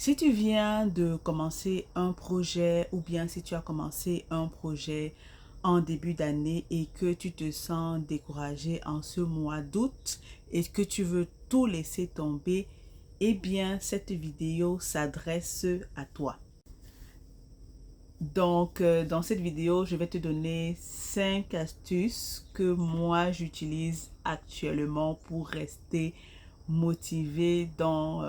Si tu viens de commencer un projet ou bien si tu as commencé un projet en début d'année et que tu te sens découragé en ce mois d'août et que tu veux tout laisser tomber, eh bien cette vidéo s'adresse à toi. Dans cette vidéo, je vais te donner 5 astuces que moi j'utilise actuellement pour rester motivé dans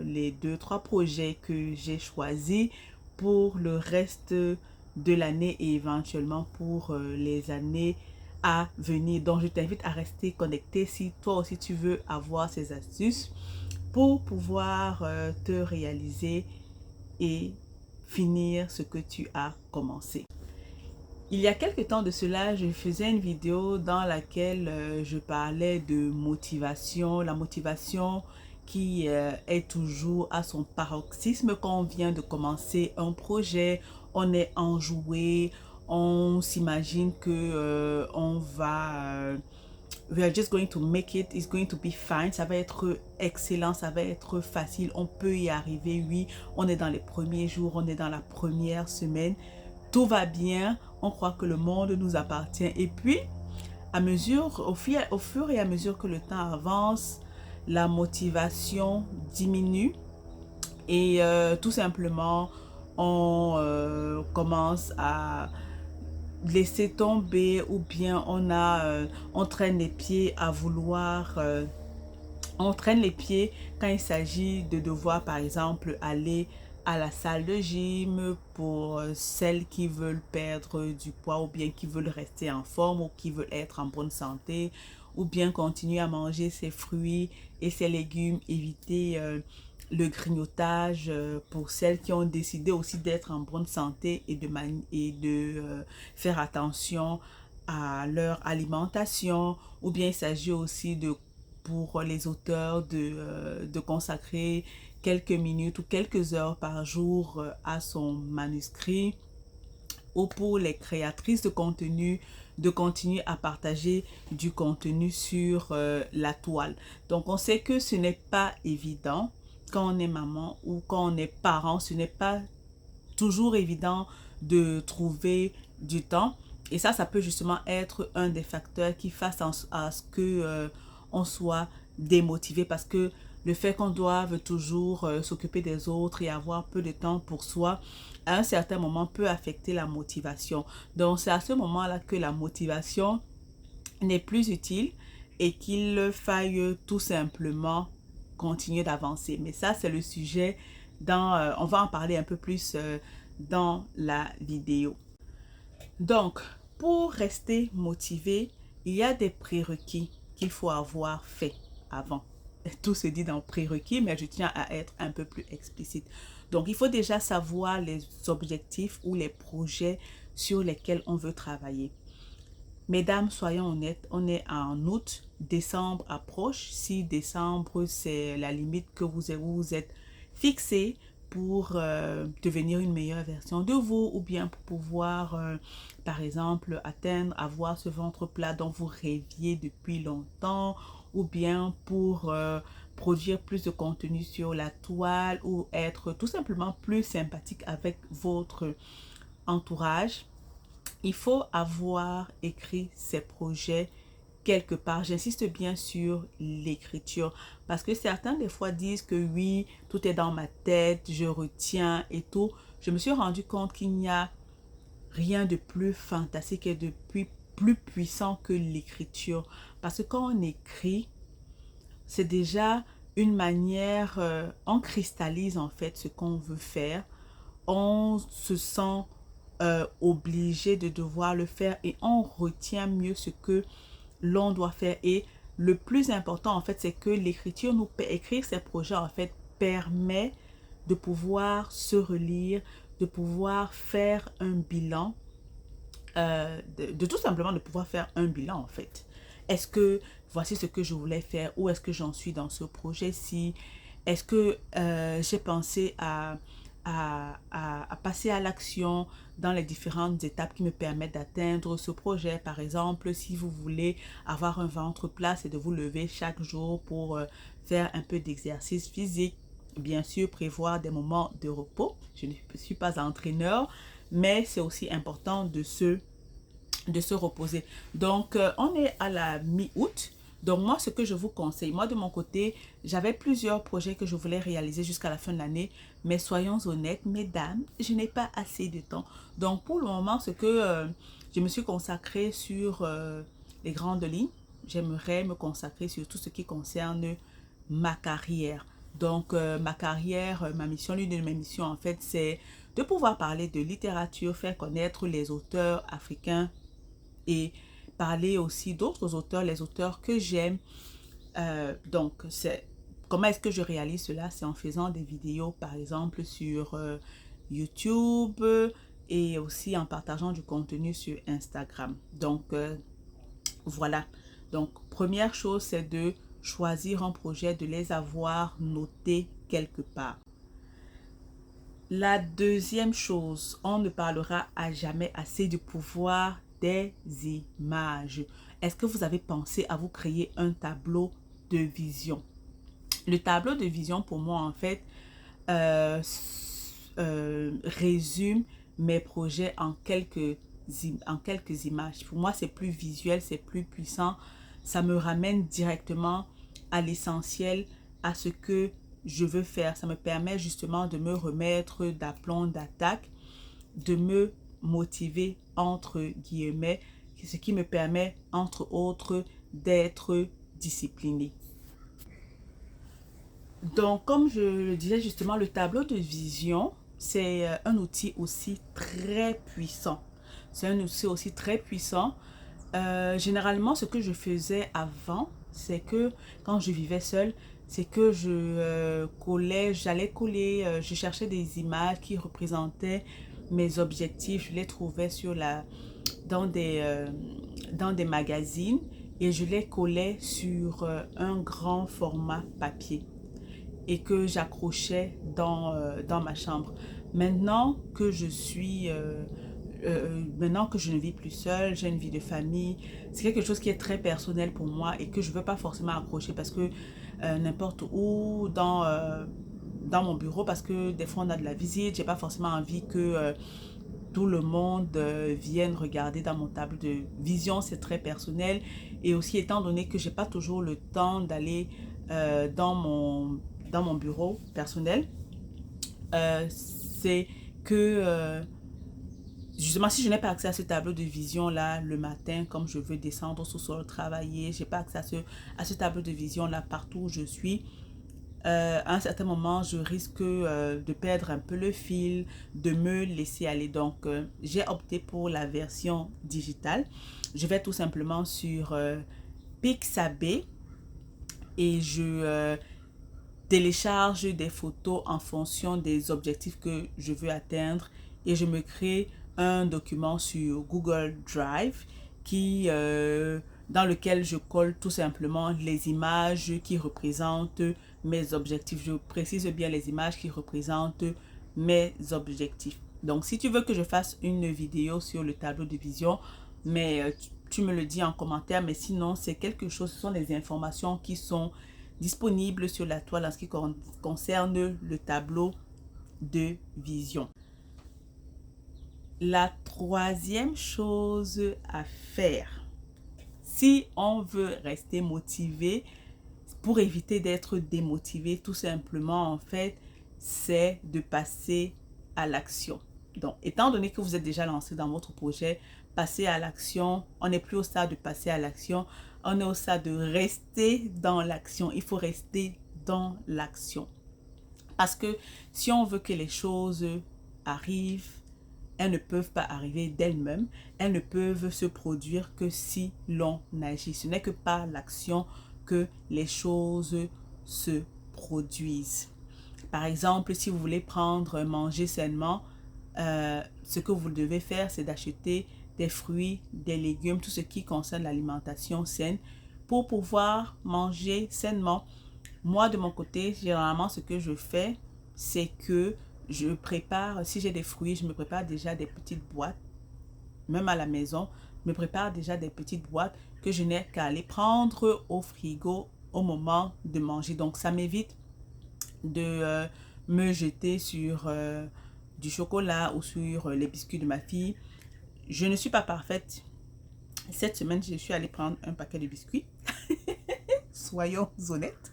les 2-3 projets que j'ai choisis pour le reste de l'année et éventuellement pour les années à venir. Donc, je t'invite à rester connecté si toi aussi tu veux avoir ces astuces pour pouvoir te réaliser et finir ce que tu as commencé. Il y a quelque temps de cela, je faisais une vidéo dans laquelle je parlais de motivation, la motivation qui est toujours à son paroxysme quand on vient de commencer un projet, on est enjoué, on s'imagine que we are just going to make it, it's going to be fine, ça va être excellent, ça va être facile, on peut y arriver, oui, on est dans les premiers jours, on est dans la première semaine, tout va bien, on croit que le monde nous appartient. Et puis, au fur et à mesure que le temps avance, la motivation diminue et tout simplement, on commence à laisser tomber ou bien on traîne les pieds à vouloir on traîne les pieds quand il s'agit de devoir, par exemple, aller à la salle de gym pour celles qui veulent perdre du poids ou bien qui veulent rester en forme ou qui veulent être en bonne santé ou bien continuer à manger ses fruits et ses légumes, éviter le grignotage pour celles qui ont décidé aussi d'être en bonne santé et de faire attention à leur alimentation ou bien il s'agit aussi de pour les auteurs de consacrer quelques minutes ou quelques heures par jour à son manuscrit ou pour les créatrices de continuer à partager du contenu sur la toile. Donc on sait que ce n'est pas évident quand on est maman ou quand on est parent, ce n'est pas toujours évident de trouver du temps. Et ça peut justement être un des facteurs qui fasse à ce que on soit démotivé parce que le fait qu'on doive toujours s'occuper des autres et avoir peu de temps pour soi, à un certain moment peut affecter la motivation. Donc c'est à ce moment-là que la motivation n'est plus utile et qu'il faille tout simplement continuer d'avancer. Mais ça, c'est le sujet on va en parler un peu plus dans la vidéo. Donc, pour rester motivé, il y a des prérequis qu'il faut avoir fait avant. Tout se dit dans prérequis, mais je tiens à être un peu plus explicite. Donc, il faut déjà savoir les objectifs ou les projets sur lesquels on veut travailler. Mesdames, soyons honnêtes, on est en août, décembre approche. Si décembre, c'est la limite que vous êtes fixé pour devenir une meilleure version de vous ou bien pour pouvoir, par exemple, avoir ce ventre plat dont vous rêviez depuis longtemps ou bien pour produire plus de contenu sur la toile ou être tout simplement plus sympathique avec votre entourage. Il faut avoir écrit ses projets quelque part. J'insiste bien sur l'écriture parce que certains des fois disent que oui, tout est dans ma tête, je retiens et tout. Je me suis rendu compte qu'il n'y a rien de plus fantastique et de plus puissant que l'écriture. Parce que quand on écrit, c'est déjà une manière, on cristallise en fait ce qu'on veut faire. On se sent obligé de devoir le faire et on retient mieux ce que l'on doit faire. Et le plus important en fait, c'est que l'écriture écrire ces projets en fait permet de pouvoir se relire, de pouvoir faire un bilan, de tout simplement de pouvoir faire un bilan en fait. Est-ce que voici ce que je voulais faire, où est-ce que j'en suis dans ce projet-ci, est-ce que j'ai pensé à passer à l'action dans les différentes étapes qui me permettent d'atteindre ce projet. Par exemple, si vous voulez avoir un ventre plat, c'est de vous lever chaque jour pour faire un peu d'exercice physique. bien sûr prévoir des moments de repos. Je ne suis pas entraîneur, mais c'est aussi important de se reposer. Donc, on est à la mi-août. Donc, moi, ce que je vous conseille, moi, de mon côté, j'avais plusieurs projets que je voulais réaliser jusqu'à la fin de l'année. Mais soyons honnêtes, mesdames, je n'ai pas assez de temps. Donc, pour le moment, ce que je me suis consacrée sur les grandes lignes, j'aimerais me consacrer sur tout ce qui concerne ma carrière. Donc, ma carrière, ma mission, l'une de mes missions, en fait, c'est de pouvoir parler de littérature, faire connaître les auteurs africains et parler aussi d'autres auteurs, les auteurs que j'aime. Donc, c'est comment est-ce que je réalise cela? C'est en faisant des vidéos, par exemple, sur YouTube et aussi en partageant du contenu sur Instagram. Donc, voilà. Donc, première chose, c'est de choisir un projet, de les avoir notés quelque part. La deuxième chose, on ne parlera à jamais assez du pouvoir des images. Est-ce que vous avez pensé à vous créer un tableau de vision? Le tableau de vision, pour moi, en fait, résume mes projets en quelques images. Pour moi, c'est plus visuel, c'est plus puissant. Ça me ramène directement à l'essentiel, à ce que je veux faire. Ça me permet justement de me remettre d'aplomb, d'attaque, de me motiver entre guillemets, ce qui me permet entre autres d'être discipliné. Donc, comme je le disais justement, le tableau de vision, c'est un outil aussi très puissant. C'est un outil aussi très puissant. Généralement, ce que je faisais avant, c'est que quand je vivais seule, c'est que je j'allais coller, je cherchais des images qui représentaient mes objectifs. Je les trouvais dans dans des magazines et je les collais sur un grand format papier et que j'accrochais dans ma chambre. Maintenant que maintenant que je ne vis plus seule, j'ai une vie de famille, c'est quelque chose qui est très personnel pour moi et que je ne veux pas forcément accrocher parce que n'importe où dans mon bureau, parce que des fois on a de la visite, j'ai pas forcément envie que tout le monde vienne regarder dans mon tableau de vision, c'est très personnel. Et aussi étant donné que j'ai pas toujours le temps d'aller dans mon bureau personnel, c'est que justement, si je n'ai pas accès à ce tableau de vision-là le matin, comme je veux descendre au sous-sol travailler, je n'ai pas accès à ce tableau de vision-là partout où je suis, à un certain moment, je risque de perdre un peu le fil, de me laisser aller. Donc, j'ai opté pour la version digitale. Je vais tout simplement sur Pixabay et je télécharge des photos en fonction des objectifs que je veux atteindre et je me crée un document sur Google Drive dans lequel je colle tout simplement les images qui représentent mes objectifs. Je précise bien les images qui représentent mes objectifs. Donc, si tu veux que je fasse une vidéo sur le tableau de vision, mais tu me le dis en commentaire, mais sinon, c'est quelque chose, ce sont des informations qui sont disponibles sur la toile en ce qui concerne le tableau de vision. La troisième chose à faire, si on veut rester motivé, pour éviter d'être démotivé, tout simplement, en fait, c'est de passer à l'action. Donc, étant donné que vous êtes déjà lancé dans votre projet, passer à l'action, on n'est plus au stade de passer à l'action, on est au stade de rester dans l'action. Il faut rester dans l'action. Parce que si on veut que les choses arrivent, elles ne peuvent pas arriver d'elles-mêmes. Elles ne peuvent se produire que si l'on agit. Ce n'est que par l'action que les choses se produisent. Par exemple, si vous voulez manger sainement, ce que vous devez faire, c'est d'acheter des fruits, des légumes, tout ce qui concerne l'alimentation saine pour pouvoir manger sainement. Moi, de mon côté, généralement, ce que je fais, c'est que je prépare, si j'ai des fruits, je me prépare déjà des petites boîtes, même à la maison, je me prépare déjà des petites boîtes que je n'ai qu'à aller prendre au frigo au moment de manger. Donc, ça m'évite de me jeter sur du chocolat ou sur les biscuits de ma fille. Je ne suis pas parfaite. Cette semaine, je suis allée prendre un paquet de biscuits. Soyons honnêtes.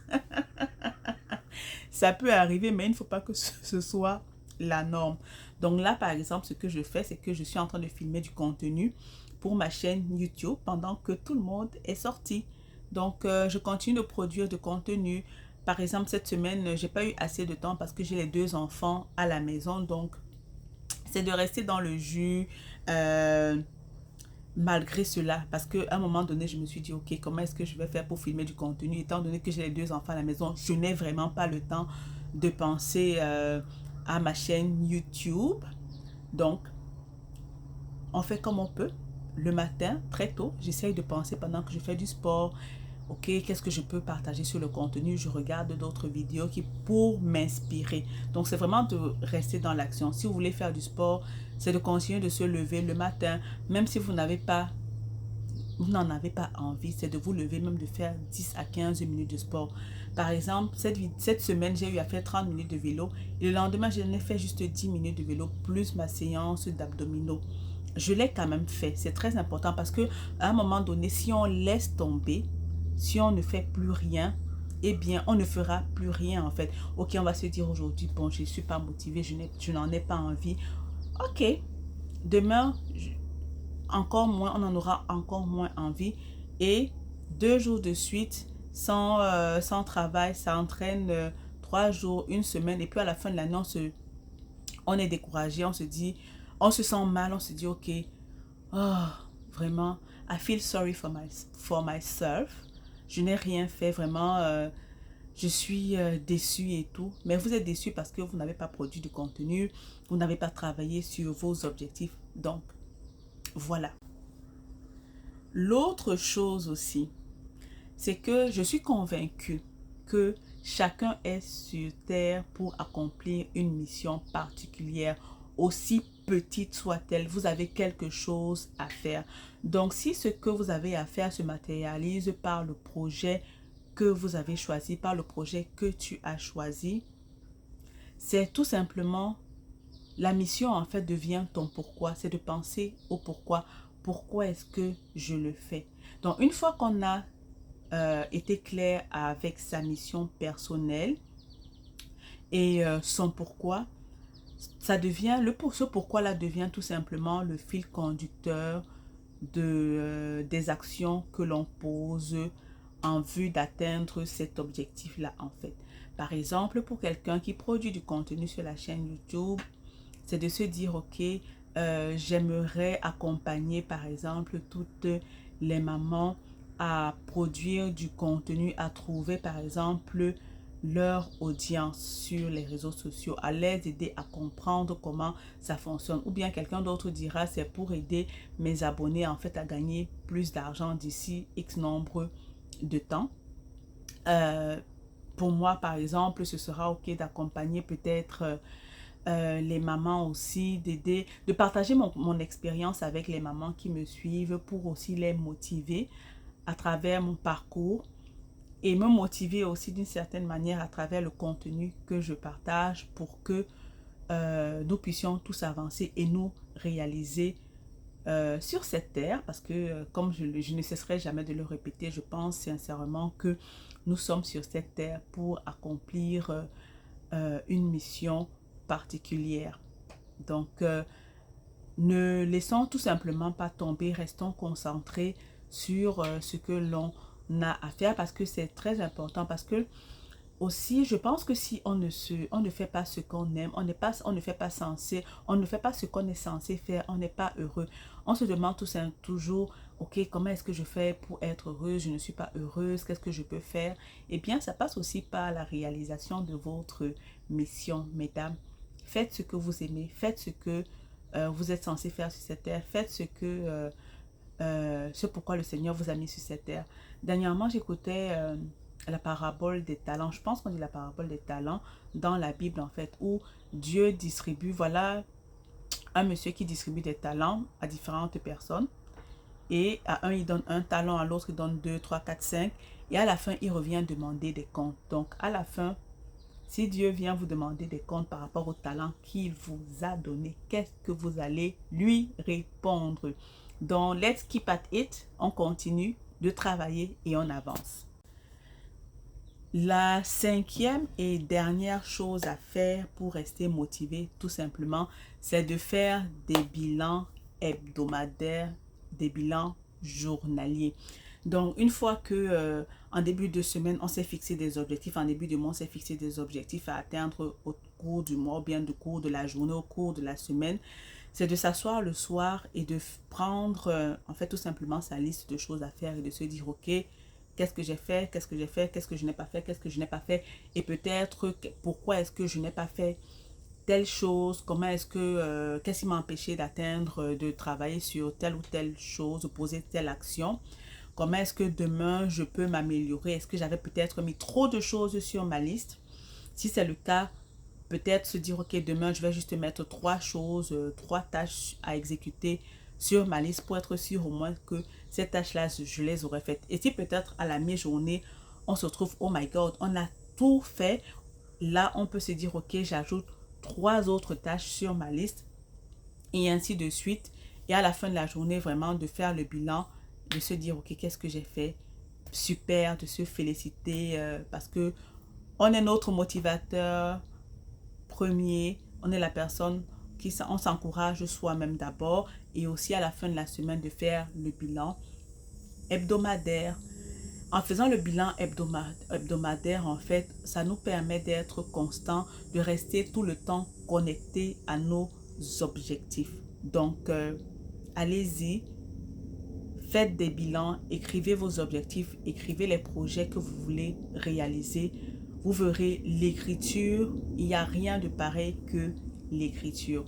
Ça peut arriver, mais il ne faut pas que ce soit la norme. Donc là, par exemple, ce que je fais, c'est que je suis en train de filmer du contenu pour ma chaîne YouTube pendant que tout le monde est sorti. Donc, je continue de produire du contenu. Par exemple, cette semaine, j'ai pas eu assez de temps parce que j'ai les 2 enfants à la maison. Donc, c'est de rester dans le jus malgré cela. Parce qu'à un moment donné, je me suis dit, ok, comment est-ce que je vais faire pour filmer du contenu? Étant donné que j'ai les 2 enfants à la maison, je n'ai vraiment pas le temps de penser à ma chaîne YouTube. Donc, on fait comme on peut. Le matin, très tôt, j'essaye de penser pendant que je fais du sport. Ok, qu'est-ce que je peux partager sur le contenu? Je regarde d'autres vidéos pour m'inspirer. Donc, c'est vraiment de rester dans l'action. Si vous voulez faire du sport, c'est de continuer de se lever le matin. Même si vous n'en avez pas envie, c'est de vous lever, même de faire 10 à 15 minutes de sport. Par exemple, cette semaine, j'ai eu à faire 30 minutes de vélo. Et le lendemain, j'en ai fait juste 10 minutes de vélo, plus ma séance d'abdominaux. Je l'ai quand même fait. C'est très important parce que à un moment donné, si on laisse tomber, si on ne fait plus rien, eh bien, on ne fera plus rien en fait. Ok, on va se dire aujourd'hui, bon, je ne suis pas motivée, je n'en ai pas envie. Ok, demain, encore moins, on en aura encore moins envie. Et 2 jours de suite, sans travail, ça entraîne 3 jours, une semaine. Et puis à la fin de l'année, on est découragé, on se dit, on se sent mal, on se dit, ok, oh, vraiment, I feel sorry for myself. Je n'ai rien fait, vraiment, je suis déçue et tout. Mais vous êtes déçu parce que vous n'avez pas produit du contenu, vous n'avez pas travaillé sur vos objectifs. Donc, voilà. L'autre chose aussi, c'est que je suis convaincue que chacun est sur terre pour accomplir une mission particulière, aussi petite soit-elle. Vous avez quelque chose à faire. Donc, si ce que vous avez à faire se matérialise par le projet que vous avez choisi, par le projet que tu as choisi, c'est tout simplement la mission en fait devient ton pourquoi. C'est de penser au pourquoi. Pourquoi est-ce que je le fais? Donc, une fois qu'on a été clair avec sa mission personnelle et son pourquoi, ça devient, ce pourquoi-là devient tout simplement le fil conducteur des actions que l'on pose en vue d'atteindre cet objectif-là en fait. Par exemple, pour quelqu'un qui produit du contenu sur la chaîne YouTube, c'est de se dire, ok, j'aimerais accompagner par exemple toutes les mamans à produire du contenu, à trouver par exemple leur audience sur les réseaux sociaux, à les aider à comprendre comment ça fonctionne. Ou bien quelqu'un d'autre dira, c'est pour aider mes abonnés en fait à gagner plus d'argent d'ici X nombre de temps. Pour moi, par exemple, ce sera ok d'accompagner peut-être les mamans aussi, de partager mon expérience avec les mamans qui me suivent pour aussi les motiver à travers mon parcours et me motiver aussi d'une certaine manière à travers le contenu que je partage pour que nous puissions tous avancer et nous réaliser sur cette terre, parce que comme je ne cesserai jamais de le répéter, je pense sincèrement que nous sommes sur cette terre pour accomplir une mission particulière. Donc, ne laissons tout simplement pas tomber, restons concentrés sur ce que l'on a à faire parce que c'est très important. Parce que aussi, je pense que si on ne fait pas ce qu'on aime, on ne fait pas ce qu'on est censé faire, on n'est pas heureux. On se demande toujours, ok, comment est-ce que je fais pour être heureuse? Je ne suis pas heureuse, qu'est-ce que je peux faire? Eh bien, ça passe aussi par la réalisation de votre mission, mesdames. Faites ce que vous aimez, faites ce que vous êtes censé faire sur cette terre, faites ce pourquoi le Seigneur vous a mis sur cette terre. Dernièrement, j'écoutais la parabole des talents. Je pense qu'on dit la parabole des talents dans la Bible, en fait, où Dieu distribue, voilà, un monsieur qui distribue des talents à différentes personnes. Et à un, il donne un talent, à l'autre, il donne 2, 3, 4, 5. Et à la fin, il revient demander des comptes. Donc, à la fin, Si Dieu vient vous demander des comptes par rapport au talent qu'il vous a donné, qu'est-ce que vous allez lui répondre? Donc, let's keep at it. On continue de travailler et on avance. La cinquième et dernière chose à faire pour rester motivé, tout simplement, c'est de faire des bilans hebdomadaires, des bilans journaliers. Donc, une fois que en début de semaine, on s'est fixé des objectifs, en début de mois, on s'est fixé des objectifs à atteindre au cours du mois, ou bien au cours de la journée, au cours de la semaine, c'est de s'asseoir le soir et de prendre, en fait, tout simplement sa liste de choses à faire et de se dire, OK, qu'est-ce que j'ai fait, qu'est-ce que j'ai fait, qu'est-ce que je n'ai pas fait, qu'est-ce que je n'ai pas fait, et peut-être pourquoi est-ce que je n'ai pas fait telle chose, comment est-ce que, qu'est-ce qui m'a empêché d'atteindre, de travailler sur telle ou telle chose, ou poser telle action. Comment est-ce que demain je peux m'améliorer? Est-ce que j'avais peut-être mis trop de choses sur ma liste? Si c'est le cas, peut-être se dire, OK, demain je vais juste mettre 3 choses, 3 tâches à exécuter sur ma liste pour être sûr au moins que ces tâches-là, je les aurais faites. Et si peut-être à la mi-journée, on se trouve, oh my God, on a tout fait. Là, on peut se dire, OK, j'ajoute 3 autres tâches sur ma liste et ainsi de suite. Et à la fin de la journée, vraiment de faire le bilan, de se dire, OK, qu'est-ce que j'ai fait? Super, de se féliciter parce que on est notre motivateur premier, on est la personne on s'encourage soi-même d'abord et aussi à la fin de la semaine de faire le bilan hebdomadaire. En faisant le bilan hebdomadaire, en fait, ça nous permet d'être constant, de rester tout le temps connecté à nos objectifs. Donc, allez-y, faites des bilans, écrivez vos objectifs, écrivez les projets que vous voulez réaliser. Vous verrez l'écriture, il n'y a rien de pareil que l'écriture.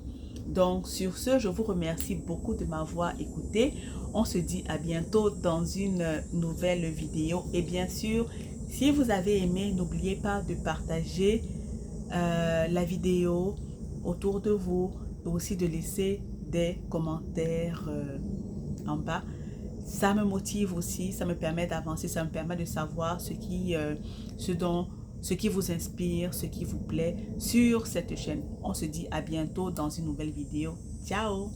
Donc sur ce, je vous remercie beaucoup de m'avoir écouté. On se dit à bientôt dans une nouvelle vidéo. Et bien sûr, si vous avez aimé, n'oubliez pas de partager la vidéo autour de vous et aussi de laisser des commentaires en bas. Ça me motive aussi, ça me permet d'avancer, ça me permet de savoir ce qui vous inspire, ce qui vous plaît sur cette chaîne. On se dit à bientôt dans une nouvelle vidéo. Ciao!